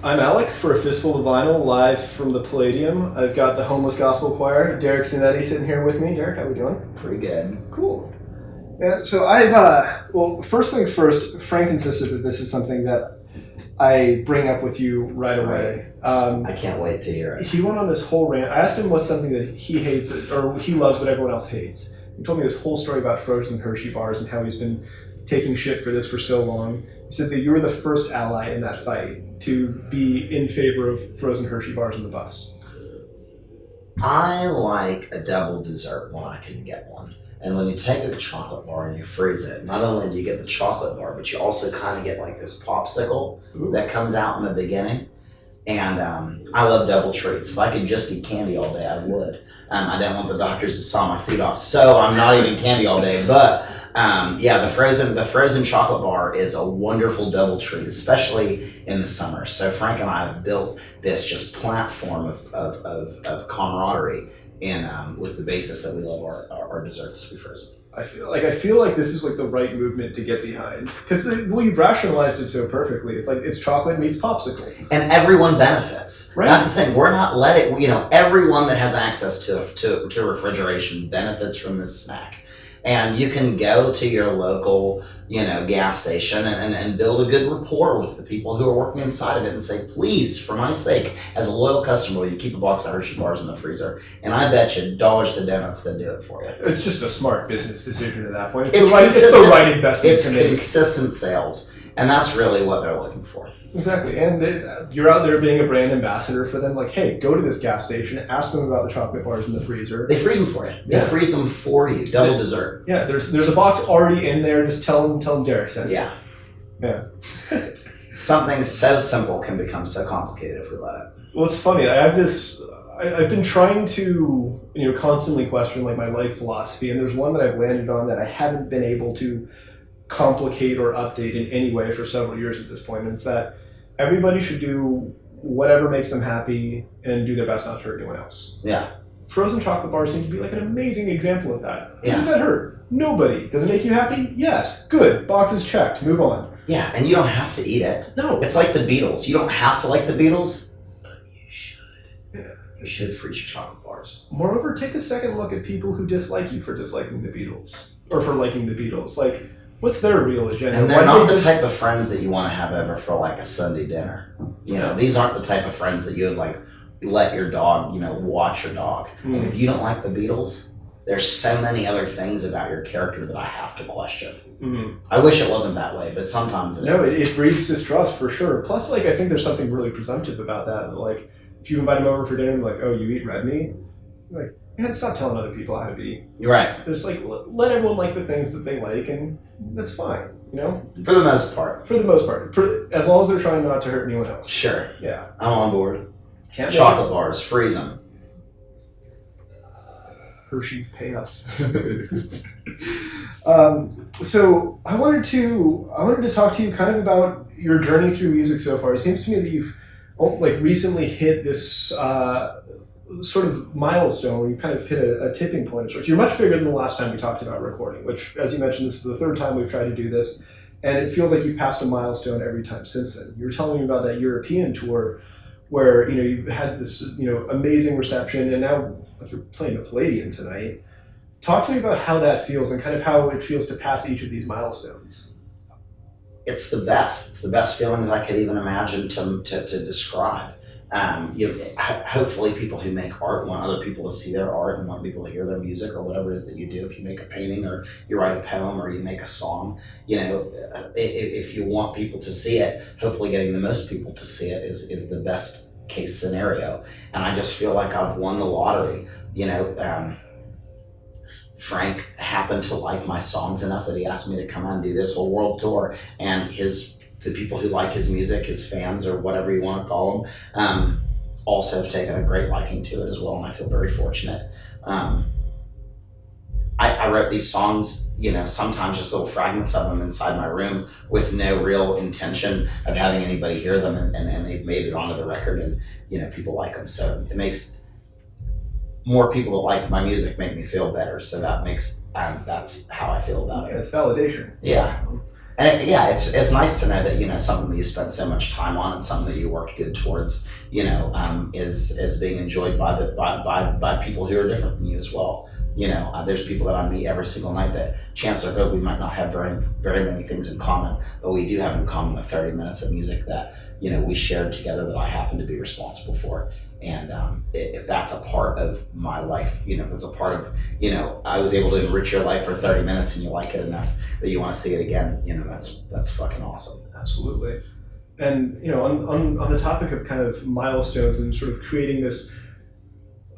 I'm Alec for A Fistful of Vinyl, live from the Palladium. I've got the Homeless Gospel Choir, Derek Zanetti, sitting here with me. Derek, how we doing? Pretty good. Cool. Yeah, so well, first things first, Frank insisted that this is something that I bring up with you right away. I can't wait to hear it. He went on this whole rant. I asked him what's something that he hates, or he loves but everyone else hates. He told me this whole story about frozen Hershey bars and how he's been taking shit for this for so long. He said that you were the first ally in that fight to be in favor of frozen Hershey bars on the bus. I like a double dessert when I can get one. And when you take a chocolate bar and you freeze it, not only do you get the chocolate bar, but you also kind of get like this popsicle that comes out in the beginning. And I love double treats. If I could just eat candy all day, I would. I don't want the doctors to saw my feet off, so I'm not eating candy all day. But the frozen chocolate bar is a wonderful double treat, especially in the summer. So Frank and I have built this just platform of camaraderie with the basis that we love our desserts to be frozen. I feel like this is like the right movement to get behind because you've rationalized it so perfectly. It's like it's chocolate meets popsicle, and everyone benefits. Right. That's the thing. We're not letting everyone that has access to refrigeration benefits from this snack. And you can go to your local, gas station and build a good rapport with the people who are working inside of it and say, please, for my sake, as a loyal customer, will you keep a box of Hershey bars in the freezer? And I bet you dollars to donuts they'll do it for you. It's just a smart business decision at that point. It's the right investment. It's consistent sales. And that's really what they're looking for. Exactly. And you're out there being a brand ambassador for them. Like, hey, go to this gas station, ask them about the chocolate bars in the freezer. They freeze them for you. They freeze them for you. Double dessert. Yeah, there's a box already in there. Just tell them Derek sent it. Yeah. Yeah. Something so simple can become so complicated if we let it. Well, it's funny. I've been trying to, constantly question like my life philosophy, and there's one that I've landed on that I haven't been able to complicate or update in any way for several years at this point, and it's that everybody should do whatever makes them happy and do their best not to hurt anyone else. Yeah. Frozen chocolate bars seem to be like an amazing example of that. Yeah. Who does that hurt? Nobody. Does it make you happy? Yes. Good. Boxes checked. Move on. Yeah, and you don't have to eat it. No. It's like the Beatles. You don't have to like the Beatles, but you should. Yeah. You should freeze your chocolate bars. Moreover, take a second look at people who dislike you for disliking the Beatles. Or for liking the Beatles. Like, what's their real agenda? And they're not the type of friends that you want to have over for like a Sunday dinner. These aren't the type of friends that you would like let your dog, watch your dog. And if you don't like the Beatles, there's so many other things about your character that I have to question. Mm-hmm. I wish it wasn't that way, but sometimes it is. No, it breeds distrust for sure. Plus, I think there's something really presumptive about that. Like, if you invite them over for dinner and like, oh, you eat red meat? Like, man, stop telling other people how to be. You're right. Just like, let everyone like the things that they like, and that's fine, For the most part. For the most part. As long as they're trying not to hurt anyone else. Sure. Yeah. I'm on board. Chocolate bars, freeze them. Hershey's pay us. So I wanted to talk to you kind of about your journey through music so far. It seems to me that you've recently hit this sort of milestone where you kind of hit a tipping point of sorts. You're much bigger than the last time we talked about recording, which, as you mentioned, this is the third time we've tried to do this, and it feels like you've passed a milestone every time since then. You were telling me about that European tour where you've had this amazing reception, and now you're playing the Palladium tonight. Talk to me about how that feels and kind of how it feels to pass each of these milestones. It's the best. It's the best feelings I could even imagine to describe. Hopefully people who make art want other people to see their art and want people to hear their music or whatever it is that you do. If you make a painting or you write a poem or you make a song, if you want people to see it, hopefully getting the most people to see it is the best case scenario. And I just feel like I've won the lottery. Frank happened to like my songs enough that he asked me to come on and do this whole world tour, and the people who like his music, his fans, or whatever you want to call them, also have taken a great liking to it as well, and I feel very fortunate. I wrote these songs, sometimes just little fragments of them inside my room with no real intention of having anybody hear them, and they've made it onto the record, and people like them. So it makes more people that like my music make me feel better. So that makes that's how I feel about it. It's validation. Yeah. it's nice to know that something that you spent so much time on and something that you worked good towards, is being enjoyed by people who are different than you as well. There's people that I meet every single night that chances are good we might not have very, very many things in common, but we do have in common the 30 minutes of music that, we shared together that I happen to be responsible for. And if that's a part of my life, if that's a part of, I was able to enrich your life for 30 minutes and you like it enough that you want to see it again, that's fucking awesome. Absolutely. And, on the topic of kind of milestones and sort of creating this,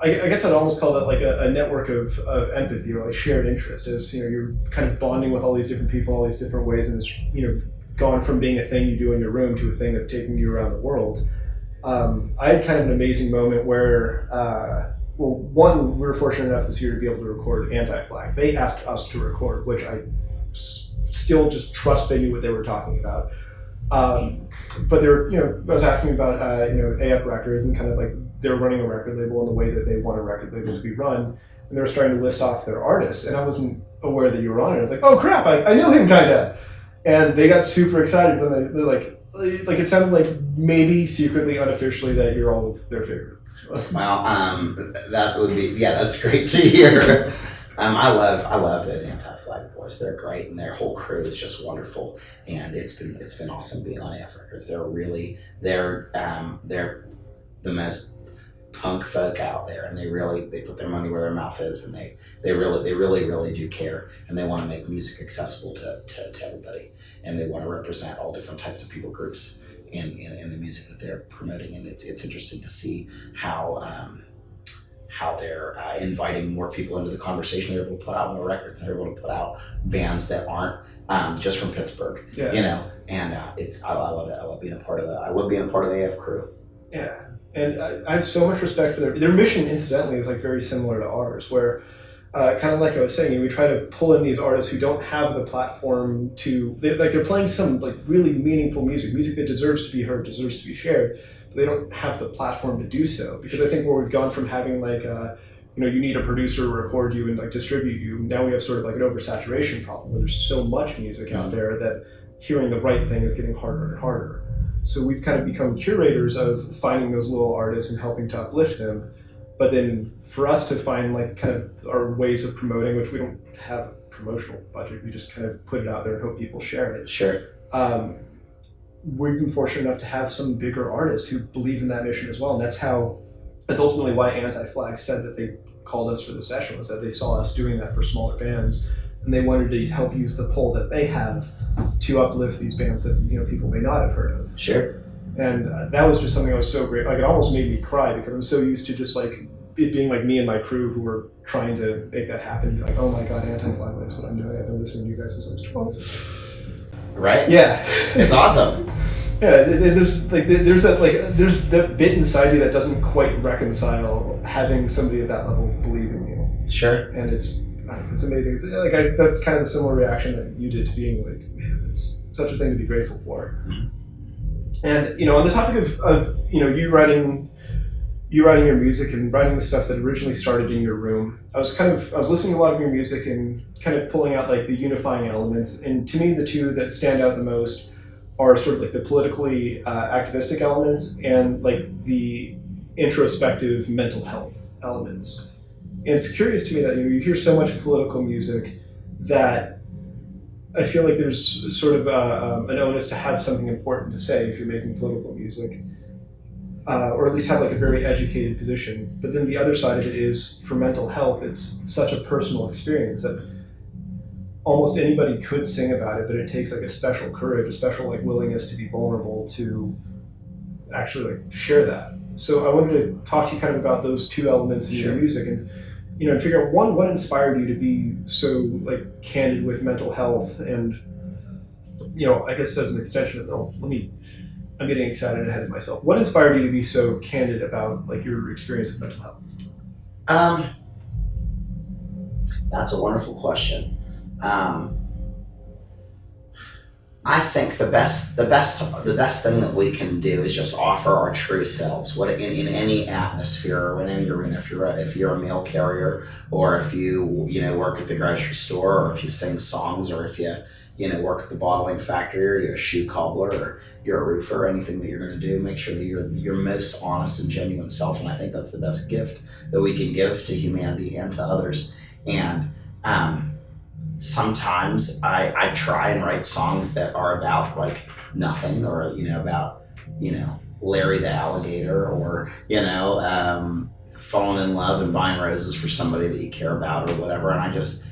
I guess I'd almost call it like a network of empathy or like shared interest, as you're kind of bonding with all these different people, all these different ways, and it's gone from being a thing you do in your room to a thing that's taking you around the world. I had kind of an amazing moment where, one, we were fortunate enough this year to be able to record Anti-Flag. They asked us to record, which I still just trust they knew what they were talking about. But they were, I was asking about, AF Records and kind of like they're running a record label in the way that they want a record label to be run. And they were starting to list off their artists. And I wasn't aware that you were on it. I was like, oh crap, I know him kind of. And they got super excited when they're like it sounded like maybe secretly, unofficially, that you're all of their favorite. Well, that would be, that's great to hear. I love those Anti-Flag boys. They're great, and their whole crew is just wonderful. And it's been awesome being on AF Records. They're the most punk folk out there, and they put their money where their mouth is, and they really do care, and they want to make music accessible to everybody, and they want to represent all different types of people groups in the music that they're promoting. And it's interesting to see how they're inviting more people into the conversation. They're able to put out more records. They're able to put out bands that aren't just from Pittsburgh. Yeah. And I love it. I love being a part of that. I love being a part of the AF crew. Yeah. And I have so much respect for their mission. Incidentally, is like very similar to ours, where kind of like I was saying, we try to pull in these artists who don't have the platform to. They're playing some like really meaningful music that deserves to be heard, deserves to be shared. But they don't have the platform to do so, because I think where we've gone from having like you need a producer to record you and like distribute you. Now we have sort of like an oversaturation problem where there's so much music out there that hearing the right thing is getting harder and harder. So we've kind of become curators of finding those little artists and helping to uplift them. But then for us to find like kind of our ways of promoting, which we don't have a promotional budget, we just kind of put it out there and hope people share it. Sure. We've been fortunate enough to have some bigger artists who believe in that mission as well. And that's ultimately why Anti-Flag said that they called us for the session, was that they saw us doing that for smaller bands. And they wanted to help use the pull that they have to uplift these bands that people may not have heard of. Sure. And that was just something I was so great. Like it almost made me cry, because I'm so used to just like it being like me and my crew who were trying to make that happen. And be like, oh my god, Anti-Flag, that's what I'm doing. I've been listening to you guys since I was 12. Right? Yeah. It's awesome. Yeah, there's that bit inside you that doesn't quite reconcile having somebody at that level believe in you. Sure. And it's amazing. It's like that's kind of the similar reaction that you did to being like, man, it's such a thing to be grateful for. Mm-hmm. And on the topic of you writing your music and writing the stuff that originally started in your room, I was listening to a lot of your music and kind of pulling out like the unifying elements. And to me, the two that stand out the most are sort of like the politically activistic elements and like the introspective mental health elements. And it's curious to me that you hear so much political music that I feel like there's sort of an onus to have something important to say if you're making political music, or at least have like a very educated position. But then the other side of it is, for mental health, it's such a personal experience that almost anybody could sing about it, but it takes like a special courage, a special like willingness to be vulnerable to actually like share that. So I wanted to talk to you kind of about those two elements in your music and and figure out what inspired you to be so like candid with mental health, and I guess as an extension of I'm getting excited ahead of myself. What inspired you to be so candid about like your experience with mental health? That's a wonderful question. I think the best thing that we can do is just offer our true selves. What in any atmosphere or in any arena, if you're a mail carrier, or if you work at the grocery store, or if you sing songs, or if you work at the bottling factory, or you're a shoe cobbler, or you're a roofer, anything that you're going to do, make sure that you're your most honest and genuine self. And I think that's the best gift that we can give to humanity and to others. And sometimes I try and write songs that are about like nothing, or about Larry the alligator, or falling in love and buying roses for somebody that you care about or whatever. And I just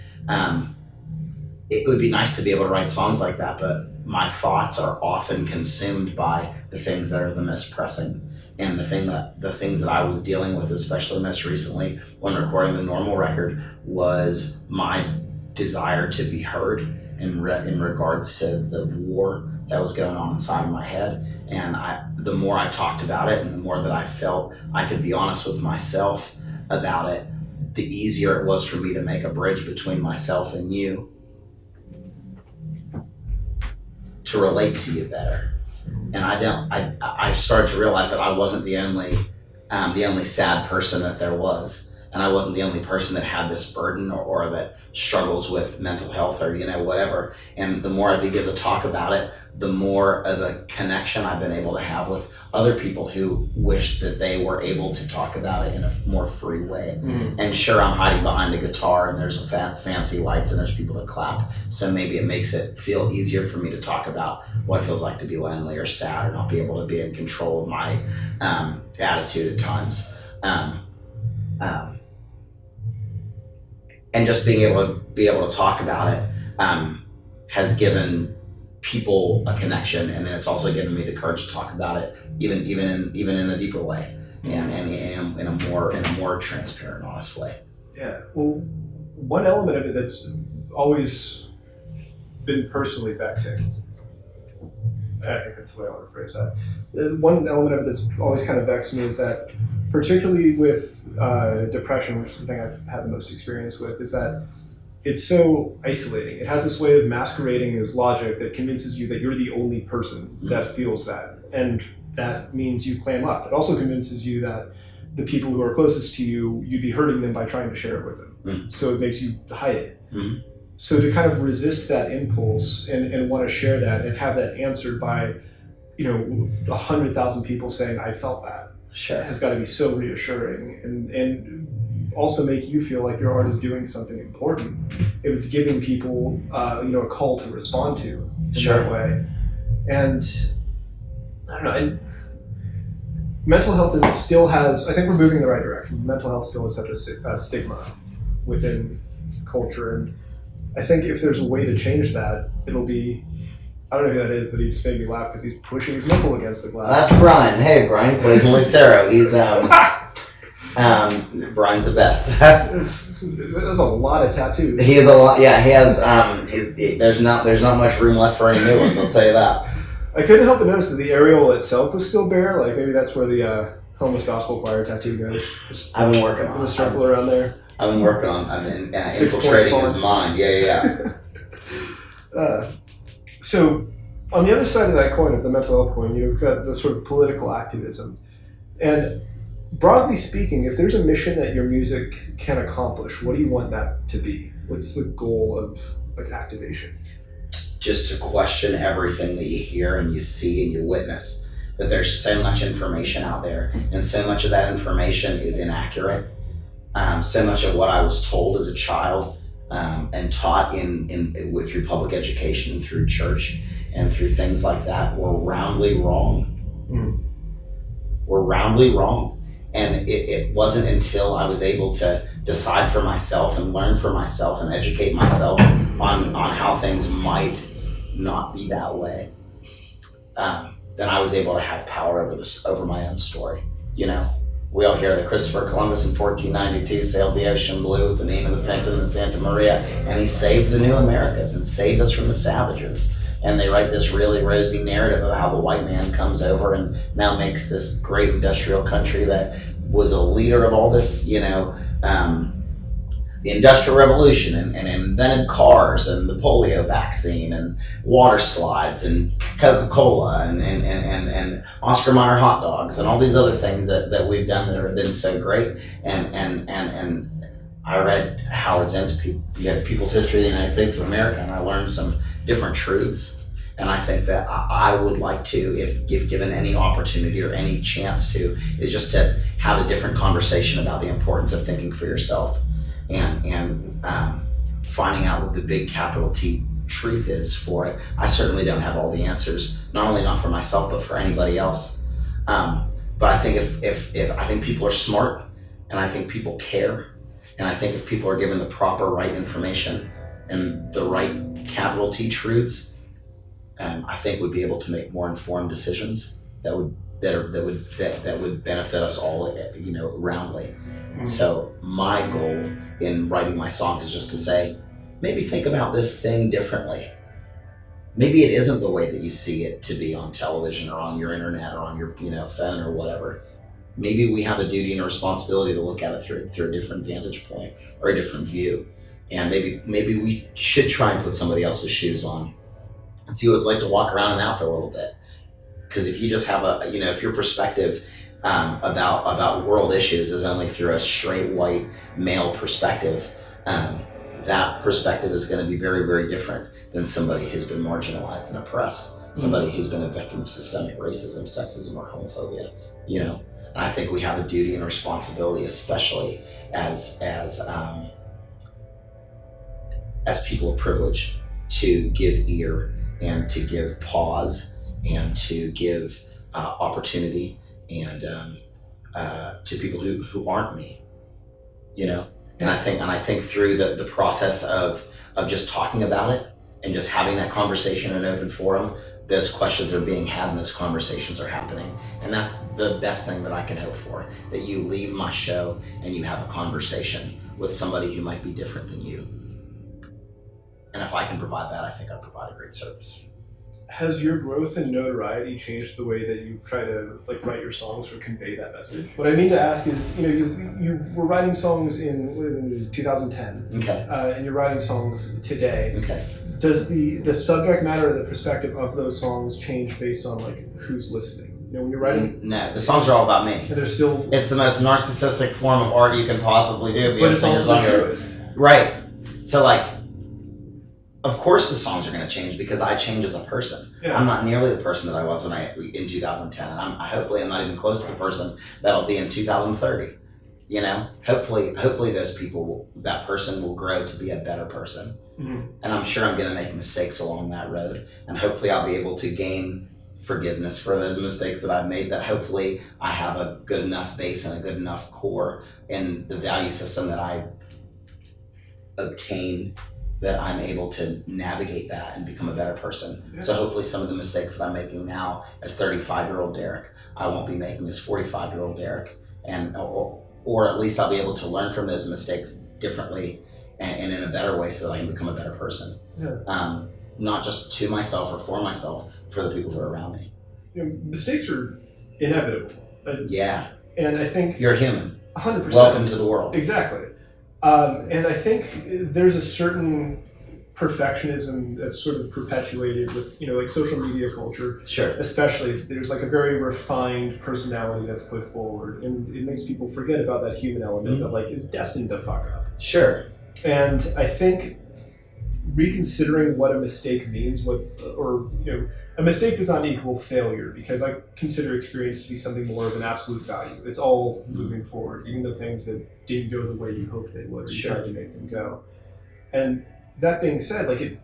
it would be nice to be able to write songs like that, but my thoughts are often consumed by the things that are the most pressing. And the things that I was dealing with, especially most recently when recording the Normal record, was my desire to be heard in regards to the war that was going on inside of my head. And the more I talked about it, and the more that I felt I could be honest with myself about it, the easier it was for me to make a bridge between myself and you, to relate to you better. And I started to realize that I wasn't the only sad person that there was, and I wasn't the only person that had this burden, or that struggles with mental health, or whatever. And the more I begin to talk about it, the more of a connection I've been able to have with other people who wish that they were able to talk about it in a more free way. Mm-hmm. And sure, I'm hiding behind a guitar, and there's fancy lights, and there's people that clap, so maybe it makes it feel easier for me to talk about what it feels like to be lonely or sad, or not be able to be in control of my attitude at times. And just being able to talk about it has given people a connection, and then it's also given me the courage to talk about it, even in a deeper way, and in a more transparent, honest way. Yeah. Well, one element of it that's always been personally vexing, I think that's the way I want to phrase that. One element of it that's always kind of vexed me is that, particularly with depression, which is the thing I've had the most experience with, is that it's so isolating. It has this way of masquerading as logic that convinces you that you're the only person that feels that. And that means you clam up. It also convinces you that the people who are closest to you, you'd be hurting them by trying to share it with them. So it makes you hide it. So to kind of resist that impulse and want to share that and have that answered by 100,000 people saying, I felt that, has got to be so reassuring, and also make you feel like your art is doing something important if it's giving people a call to respond to in that way. And I don't know, and mental health still has, I think we're moving in the right direction. Mental health still is such a stigma within culture, and I think if there's a way to change that, it'll be, I don't know who that is, but he just made me laugh because he's pushing his nipple against the glass. That's Brian. Hey, Brian plays in Lucero. He's Brian's the best. There's a lot of tattoos. He has a lot. Yeah, he has. There's not much room left for any new ones. I'll tell you that. I couldn't help but notice that the areola itself was still bare. Like maybe that's where the Homeless Gospel Choir tattoo goes. I've been working on a circle around there. I've been working on. I've been infiltrating his mind. Yeah. So, on the other side of that coin, of the mental health coin, you've got the sort of political activism. And broadly speaking, if there's a mission that your music can accomplish, what do you want that to be? What's the goal of activation? Just to question everything that you hear and you see and you witness. That there's so much information out there, and so much of that information is inaccurate. So much of what I was told as a child and taught through public education and through church and through things like that were roundly wrong. Were roundly wrong. And it wasn't until I was able to decide for myself and learn for myself and educate myself on how things might not be that way, then I was able to have power over my own story. We all hear that Christopher Columbus in 1492 sailed the ocean blue with the Nina, the Pinta, and the Santa Maria, and he saved the new Americas and saved us from the savages. And they write this really rosy narrative of how the white man comes over and now makes this great industrial country that was a leader of all this, the Industrial Revolution and invented cars and the polio vaccine and water slides and Coca-Cola and Oscar Mayer hot dogs and all these other things that we've done that have been so great. And I read Howard Zinn's People's History of the United States of America, and I learned some different truths. And I think that I would like to, if given any opportunity or any chance to, is just to have a different conversation about the importance of thinking for yourself and finding out what the big capital T truth is for it. I certainly don't have all the answers, not for myself, but for anybody else. But I think if I think people are smart, and I think people care, and I think if people are given the proper right information and the right capital T truths, I think we'd be able to make more informed decisions that would benefit us all, roundly. Mm-hmm. So my goal in writing my songs is just to say, maybe think about this thing differently. Maybe it isn't the way that you see it to be on television or on your internet or on your phone or whatever. Maybe we have a duty and a responsibility to look at it through a different vantage point or a different view. And maybe we should try and put somebody else's shoes on and see what it's like to walk around in that for a little bit. Because if you just have if your perspective about world issues is only through a straight white male perspective, that perspective is going to be very, very different than somebody who's been marginalized and oppressed, somebody who's been a victim of systemic racism, sexism, or homophobia. And I think we have a duty and a responsibility, especially as people of privilege, to give ear and to give pause and to give opportunity and to people who aren't me, And I think through the process of just talking about it and just having that conversation in an open forum, those questions are being had and those conversations are happening. And that's the best thing that I can hope for, that you leave my show and you have a conversation with somebody who might be different than you. And if I can provide that, I think I provide a great service. Has your growth in notoriety changed the way that you try to write your songs or convey that message? What I mean to ask is, you were writing songs in 2010, okay, and you're writing songs today. Okay. Does the subject matter and the perspective of those songs change based on who's listening? When you're writing, no, the songs are all about me. And they're still. It's the most narcissistic form of art you can possibly do. But it's also the truest. Right. So of course the songs are going to change because I change as a person. Yeah. I'm not nearly the person that I was in 2010. Hopefully I'm not even close to the person that'll be in 2030. Hopefully those people, that person will grow to be a better person. Mm-hmm. And I'm sure I'm going to make mistakes along that road. And hopefully I'll be able to gain forgiveness for those mistakes that I've made, that hopefully I have a good enough base and a good enough core in the value system that I obtained, that I'm able to navigate that and become a better person. Yeah. So hopefully some of the mistakes that I'm making now as 35-year-old Derek, I won't be making as 45-year-old Derek, and or at least I'll be able to learn from those mistakes differently and in a better way so that I can become a better person. Yeah. Not just to myself or for myself, for the people who are around me. Mistakes are inevitable. Yeah. And I think... You're human. 100%. Welcome to the world. Exactly. And I think there's a certain perfectionism that's sort of perpetuated with, social media culture. Sure. Especially, there's a very refined personality that's put forward, and it makes people forget about that human element that is destined to fuck up. Sure. And I think reconsidering what a mistake means, a mistake does not equal failure, because I consider experience to be something more of an absolute value. It's all moving forward, even the things that didn't go the way you hoped they would. You tried to make them go. And that being said, it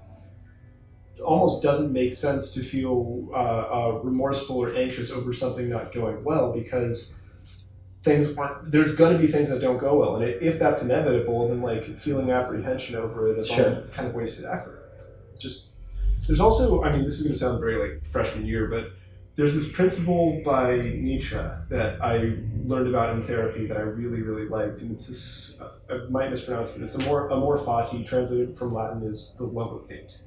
almost doesn't make sense to feel remorseful or anxious over something not going well, because there's going to be things that don't go well, and if that's inevitable, then feeling apprehension over it is all kind of wasted effort. There's also, this is going to sound very freshman year, but there's this principle by Nietzsche that I learned about in therapy that I really, really liked, and it's this, I might mispronounce it, but it's amor fati, translated from Latin is the love of fate.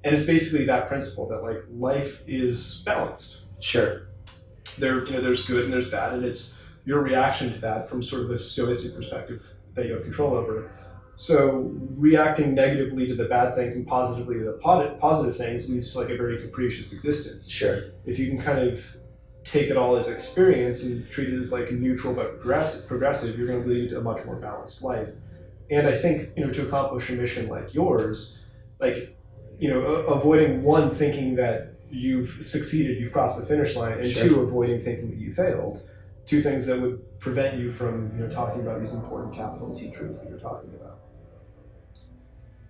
And it's basically that principle that life is balanced. Sure. There's good and there's bad, and it's your reaction to that from sort of a stoicistic perspective that you have control over. So reacting negatively to the bad things and positively to the positive things leads to a very capricious existence. Sure. If you can kind of take it all as experience and treat it as neutral but progressive, you're going to lead a much more balanced life. And I think, to accomplish a mission like yours, like, avoiding one, thinking that you've succeeded, you've crossed the finish line, and Sure. two, avoiding thinking that you failed. Two things that would prevent you from, talking about these important capital T truths that you're talking about.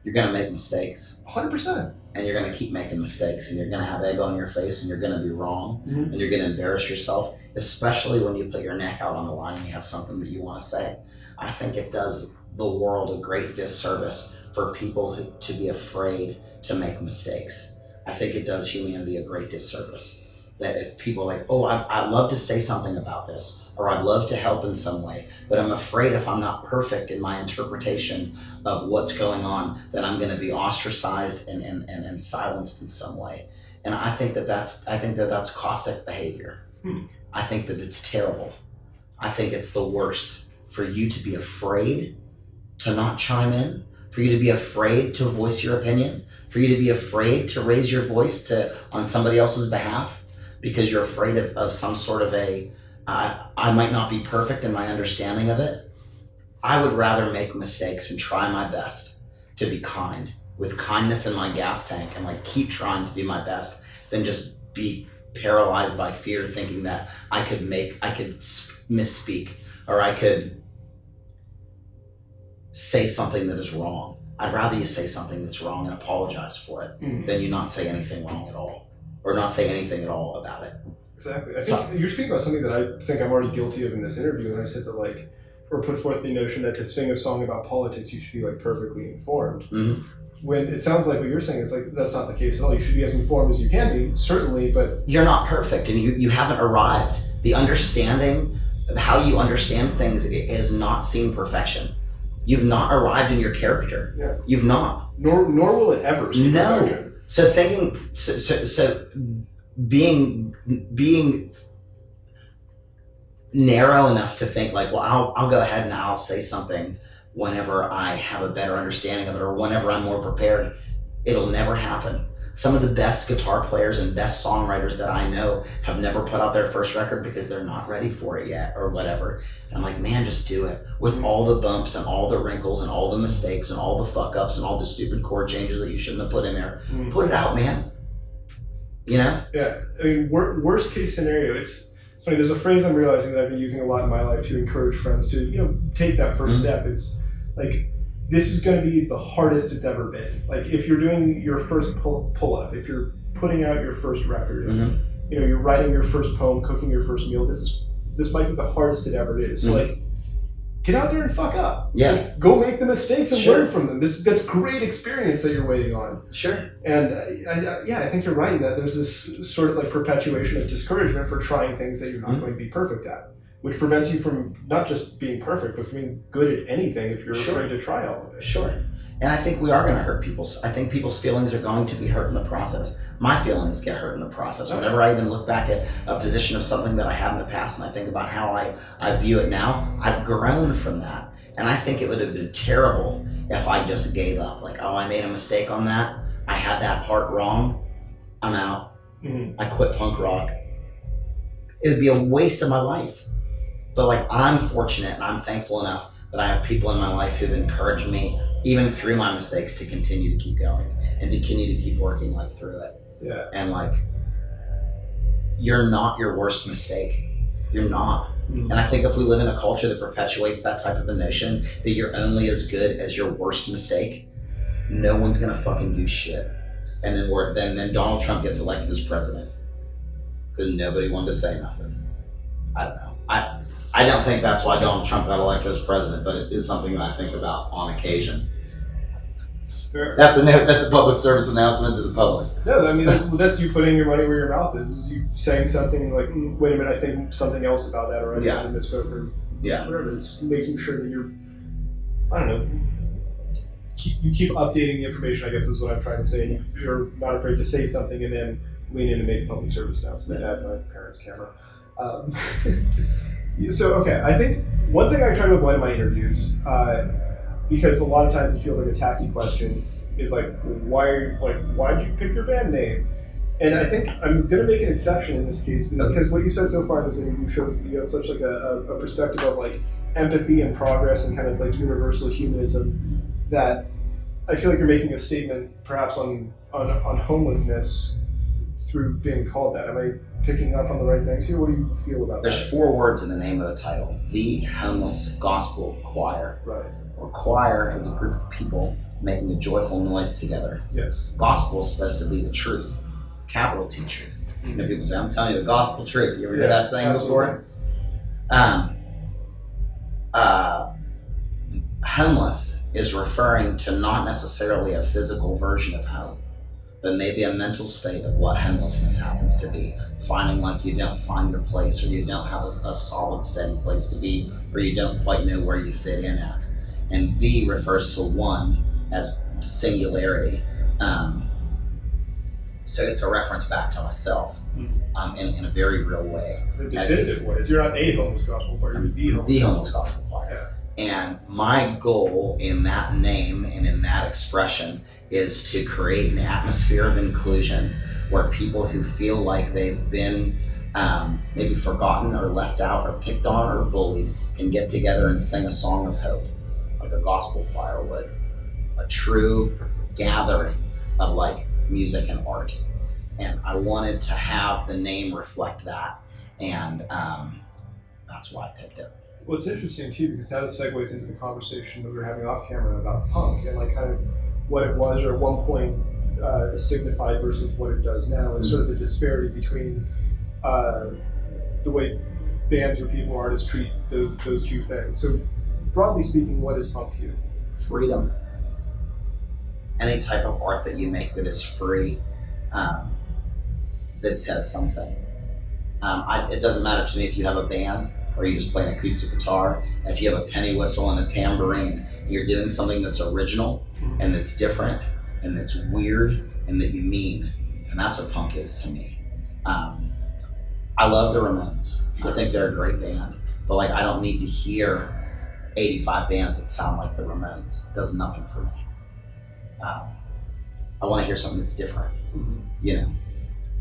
You're going to make mistakes. 100%. And you're going to keep making mistakes, and you're going to have egg on your face, and you're going to be wrong, Mm-hmm. and you're going to embarrass yourself, especially when you put your neck out on the line and you have something that you want to say. I think it does the world a great disservice for people to be afraid to make mistakes. I think it does humanity a great disservice. That if people are like, oh, I'd love to say something about this, or I'd love to help in some way, but I'm afraid if I'm not perfect in my interpretation of what's going on, that I'm going to be ostracized and silenced in some way. And I think that's caustic behavior. I think that it's terrible. I think it's the worst for you to be afraid to not chime in, for you to be afraid to voice your opinion, for you to be afraid to raise your voice on somebody else's behalf, because you're afraid of some sort of I might not be perfect in my understanding of it. I would rather make mistakes and try my best to be kind, with kindness in my gas tank, and like keep trying to do my best, than just be paralyzed by fear, thinking that I could misspeak, or I could say something that is wrong. I'd rather you say something that's wrong and apologize for it than you not say anything wrong at all, or not say anything at all about it. Exactly. I think you're speaking about something that I think I'm already guilty of in this interview, and I said that or put forth the notion that to sing a song about politics, you should be perfectly informed. Mm-hmm. When it sounds like what you're saying is that's not the case at all. You should be as informed as you can be, certainly, but you're not perfect, and you haven't arrived. The understanding, how you understand things, is not seen perfection. You've not arrived in your character. Yeah. You've not. Nor will it ever see perfection. So being narrow enough to think I'll go ahead and I'll say something whenever I have a better understanding of it, or whenever I'm more prepared, it'll never happen. Some of the best guitar players and best songwriters that I know have never put out their first record because they're not ready for it yet, or whatever. And I'm like, man, just do it. With all the bumps and all the wrinkles and all the mistakes and all the fuck ups and all the stupid chord changes that you shouldn't have put in there. Put it out, man. Yeah. I mean, worst case scenario, it's funny, there's a phrase I'm realizing that I've been using a lot in my life to encourage friends to, take that first step. It's like, this is going to be the hardest it's ever been. Like, if you're doing your first pull-up, if you're putting out your first record, if, you're writing your first poem, cooking your first meal, this might be the hardest it ever is. So, get out there and fuck up. Yeah. Go make the mistakes and learn from them. That's great experience that you're waiting on. Sure. And I think you're right in that there's this sort of perpetuation of discouragement for trying things that you're not going to be perfect at, which prevents you from not just being perfect, but from being good at anything if you're afraid to try all of it. Sure. And I think we are going to hurt I think people's feelings are going to be hurt in the process. My feelings get hurt in the process. Whenever I even look back at a position of something that I had in the past, and I think about how I view it now, I've grown from that. And I think it would have been terrible if I just gave up. I made a mistake on that. I had that part wrong. I'm out. I quit punk rock. It would be a waste of my life. But I'm fortunate and I'm thankful enough that I have people in my life who've encouraged me, even through my mistakes, to continue to keep going and to continue to keep working through it. Yeah. And you're not your worst mistake. You're not. And I think if we live in a culture that perpetuates that type of a notion that you're only as good as your worst mistake, no one's gonna fucking do shit. And then Donald Trump gets elected as president because nobody wanted to say nothing. I don't know. I don't think that's why Donald Trump got elected as president, but it is something that I think about on occasion. Fair. That's a public service announcement to the public. No, I mean, that's you putting your money where your mouth is you saying something wait a minute, I think something else about that, or I misspoke, or whatever. It's making sure that you're, I don't know, you keep updating the information, I guess is what I'm trying to say, and you're not afraid to say something and then lean in and make a public service announcement at my parents' camera. So, okay, I think one thing I try to avoid in my interviews, because a lot of times it feels like a tacky question, is why'd you pick your band name? And I think I'm going to make an exception in this case, because what you said so far in this interview shows that you have such a perspective of empathy and progress and kind of like universal humanism, that I feel like you're making a statement perhaps on homelessness through being called that. Am I picking up on the right things here? What do you feel about that? There's 4 words in the name of the title: the Homeless Gospel Choir. Right. Or choir is a group of people making a joyful noise together. Yes. Gospel is supposed to be the truth, capital T truth. You know, people say, "I'm telling you the gospel truth." You ever heard that saying before? Homeless is referring to not necessarily a physical version of home, but maybe a mental state of what homelessness happens to be. Finding like you don't find your place, or you don't have a solid, steady place to be, or you don't quite know where you fit in at. And the refers to one as singularity. So it's a reference back to myself in a very real way. The definitive way. You're not a homeless gospel choir, you're the homeless gospel choir. Yeah. And my goal in that name and in that expression is to create an atmosphere of inclusion where people who feel like they've been maybe forgotten or left out or picked on or bullied can get together and sing a song of hope, like a gospel choir would. A true gathering of like music and art. And I wanted to have the name reflect that, and that's why I picked it. Well, it's interesting too, because now that segues into the conversation that we were having off camera about punk and like kind of what it was, or at one point signified versus what it does now, and sort of the disparity between the way bands or people or artists treat those two things. So broadly speaking, what is punk to you? Freedom. Any type of art that you make that is free, that says something. It doesn't matter to me if you have a band or you just play an acoustic guitar. If you have a penny whistle and a tambourine, you're doing something that's original and that's different and that's weird and that you mean. And that's what punk is to me. I love the Ramones. I think they're a great band, but like I don't need to hear 85 bands that sound like the Ramones. It does nothing for me. I want to hear something that's different. You know,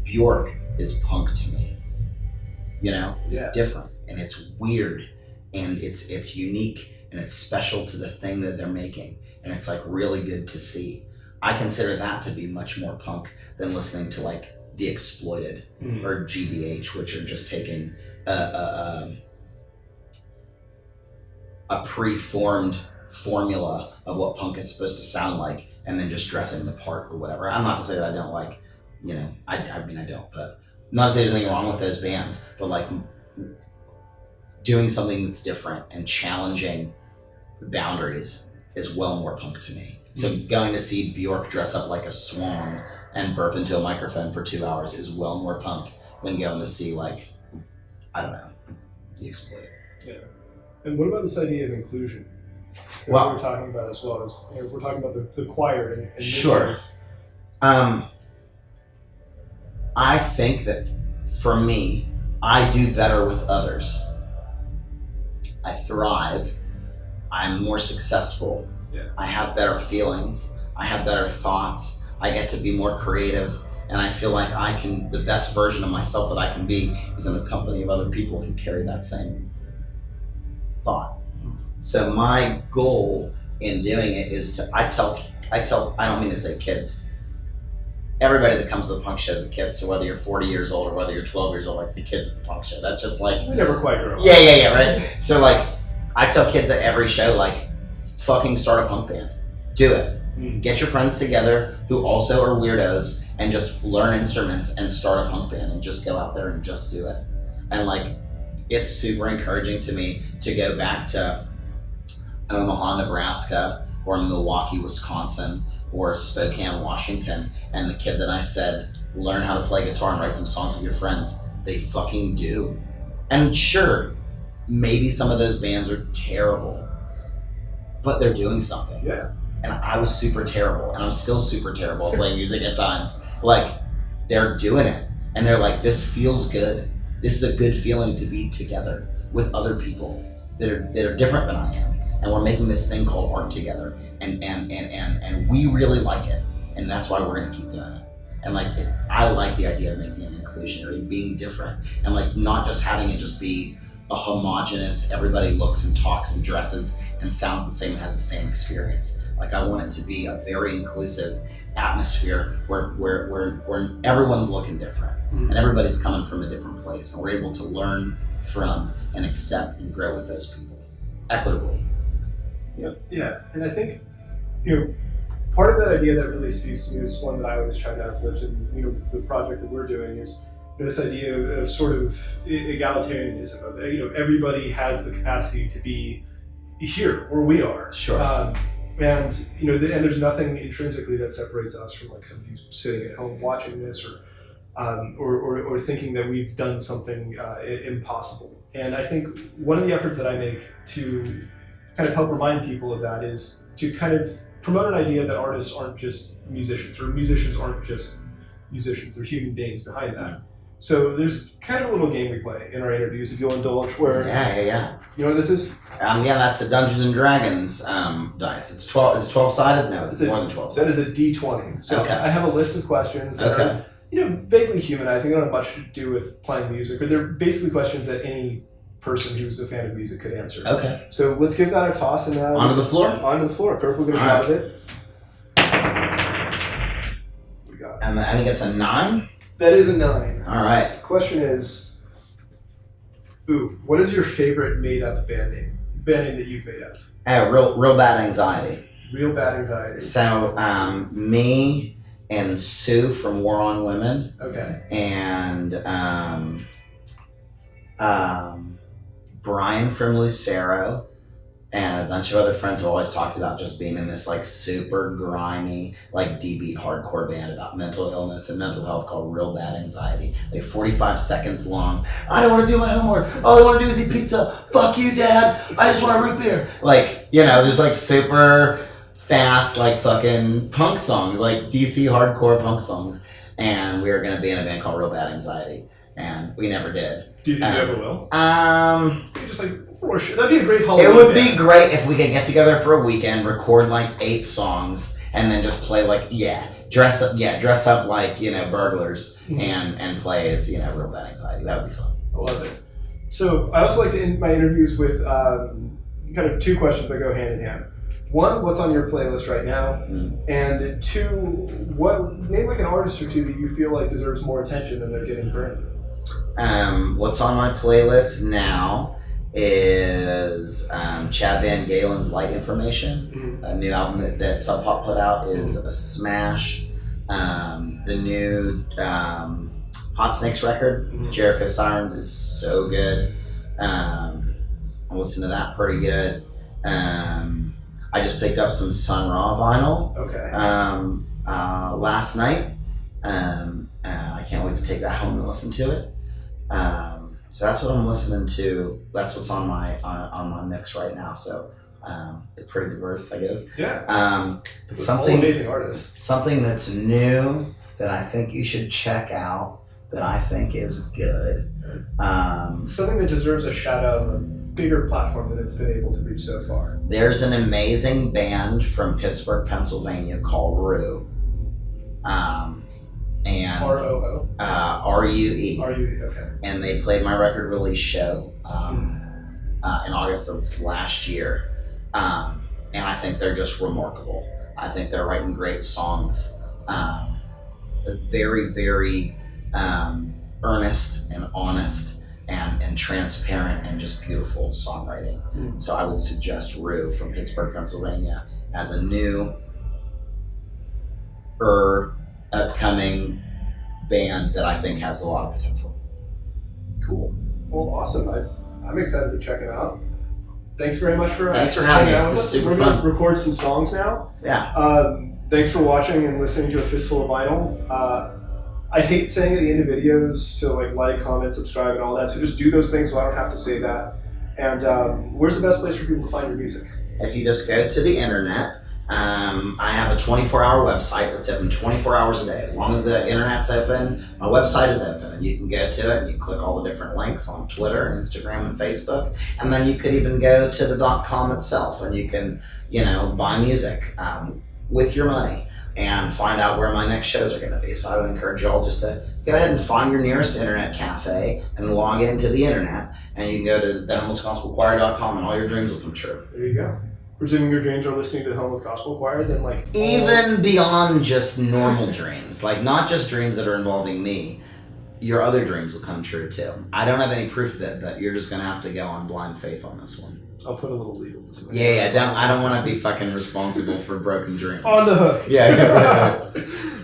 Bjork is punk to me. You know, it's different and it's weird and it's unique and it's special to the thing that they're making, and it's like really good to see. I consider that to be much more punk than listening to like The Exploited or GBH, which are just taking a pre-formed formula of what punk is supposed to sound like and then just dressing the part or whatever. I'm not to say that I don't like, you know, I mean I don't, but not to say there's anything wrong with those bands, but like doing something that's different and challenging boundaries is well more punk to me. So going to see Bjork dress up like a swan and burp into a microphone for 2 hours is well more punk than going to see like, I don't know, The Exploited. Yeah. And what about this idea of inclusion? Well, we're talking about as well as, you know, if we're talking about the choir and sure. I think that for me, I do better with others. I thrive. I'm more successful. Yeah. I have better feelings. I have better thoughts. I get to be more creative. And I feel like the best version of myself that I can be is in the company of other people who carry that same thought. So my goal in doing it is to, I don't mean to say kids, everybody that comes to the punk show is a kid. So whether you're 40 years old or whether you're 12 years old, like the kids at the punk show, that's just like, we never quite grow up. Yeah, right? So like, I tell kids at every show, like, fucking start a punk band. Do it. Get your friends together who also are weirdos and just learn instruments and start a punk band and just go out there and just do it. And like, it's super encouraging to me to go back to Omaha, Nebraska, or Milwaukee, Wisconsin, or Spokane, Washington, and the kid that I said, learn how to play guitar and write some songs with your friends, they fucking do. And sure, maybe some of those bands are terrible, but they're doing something. Yeah. And I was super terrible, and I'm still super terrible at playing music at times. Like, they're doing it, and they're like, this feels good. This is a good feeling to be together with other people that are different than I am. And we're making this thing called art together, and we really like it, and that's why we're gonna keep doing it. And like, I like the idea of making it inclusionary, being different, and like not just having it just be a homogenous, everybody looks and talks and dresses and sounds the same and has the same experience. Like I want it to be a very inclusive atmosphere where everyone's looking different and everybody's coming from a different place, and we're able to learn from and accept and grow with those people equitably. Yeah, and I think, part of that idea that really speaks to me is one that I always try to uplift in, the project that we're doing is this idea of sort of egalitarianism of, everybody has the capacity to be here where we are. Sure. And there's nothing intrinsically that separates us from like somebody who's sitting at home watching this or thinking that we've done something impossible. And I think one of the efforts that I make to kind of help remind people of that is to kind of promote an idea that artists aren't just musicians, or musicians aren't just musicians. There's human beings behind that. So there's kind of a little game we play in our interviews, if you'll indulge, where... Yeah. You know what this is? That's a Dungeons and Dragons dice. It's 12. Is it 12-sided? No, it's more than 12. That is a D20. So okay. I have a list of questions that are, vaguely humanizing. They don't have much to do with playing music, but they're basically questions that any person who's a fan of music could answer. Okay. So let's give that a toss and onto the floor. Onto the floor. Kirk, we'll get a shot of it. What we got? And I think it's a 9. That is a 9. All right. The question is, what is your favorite made-up band name? Band name that you've made up? Real Bad Anxiety. Real Bad Anxiety. So, me and Sue from War on Women. Okay. And Brian from Lucero. And a bunch of other friends have always talked about just being in this like super grimy, like D-beat hardcore band about mental illness and mental health called Real Bad Anxiety. Like 45 seconds long. I don't want to do my homework. All I want to do is eat pizza. Fuck you, Dad. I just want a root beer. Like, just like super fast, like fucking punk songs, like DC hardcore punk songs. And we were going to be in a band called Real Bad Anxiety. And we never did. Do you think you ever will? Just like, for sure. That'd be a great Halloween. It would be great if we could get together for a weekend, record like 8 songs, and then just play like dress up like burglars and play as Real Bad Anxiety. That would be fun. I love it. So I also like to end my interviews with kind of 2 questions that go hand in hand. 1, what's on your playlist right now? And 2, name like an artist or 2 that you feel like deserves more attention than they're getting currently. What's on my playlist now is Chad Van Galen's Light Information. A new album that Sub Pop put out is a smash. The new Hot Snakes record, Jericho Sirens, is so good. I listen to that pretty good. I just picked up some Sun Ra vinyl last night. I can't wait to take that home and listen to it. So that's what I'm listening to. That's what's on my mix right now. So it's pretty diverse, I guess. Yeah. But something amazing artists. Something that's new that I think you should check out. That I think is good. Something that deserves a shout out on a bigger platform than it's been able to reach so far. There's an amazing band from Pittsburgh, Pennsylvania called Rue. And ROO? RUE. RUE, okay. And they played my record release show in August of last year. And I think they're just remarkable. I think they're writing great songs. Very, very earnest and honest and transparent and just beautiful songwriting. So I would suggest Rue from Pittsburgh, Pennsylvania as a new upcoming band that I think has a lot of potential. Cool. Well, awesome. I'm excited to check it out. Thanks very much for having me. Out with us. us. Super We're fun. Gonna record some songs now. Yeah. Thanks for watching and listening to A Fistful of Vinyl. I hate saying at the end of videos to like, comment, subscribe, and all that. So just do those things so I don't have to say that. And where's the best place for people to find your music? If you just go to the internet, I have a 24-hour website that's open 24 hours a day. As long as the internet's open, my website is open, and you can go to it and you click all the different links on Twitter and Instagram and Facebook. And then you could even go to the .com itself and you can, buy music with your money and find out where my next shows are going to be. So I would encourage y'all just to go ahead and find your nearest internet cafe and log into the internet, and you can go to thehomelessgospelchoir.com and all your dreams will come true. There you go. Presuming your dreams are listening to the Homeless Gospel Choir, then like... Even beyond just normal dreams, like not just dreams that are involving me, your other dreams will come true too. I don't have any proof that you're just going to have to go on blind faith on this one. I'll put a little legal disclaimer. Yeah, I don't want to be fucking responsible for broken dreams. On the hook. Yeah.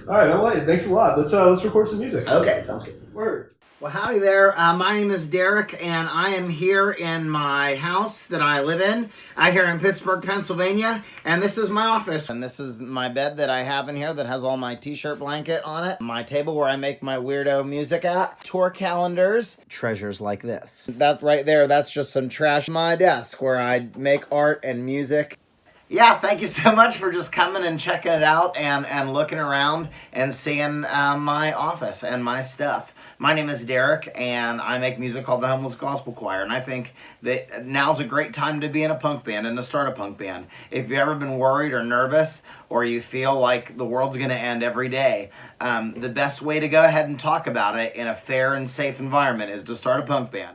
All right, all right. Thanks a lot. Let's record some music. Okay, sounds good. Word. Well, howdy there. My name is Derek, and I am here in my house that I live in, out here in Pittsburgh, Pennsylvania, and this is my office. And this is my bed that I have in here that has all my t-shirt blanket on it, my table where I make my weirdo music at, tour calendars, treasures like this. That right there, that's just some trash on my desk where I make art and music. Yeah, thank you so much for just coming and checking it out and looking around and seeing my office and my stuff. My name is Derek, and I make music called the Homeless Gospel Choir, and I think that now's a great time to be in a punk band and to start a punk band. If you've ever been worried or nervous, or you feel like the world's going to end every day, the best way to go ahead and talk about it in a fair and safe environment is to start a punk band.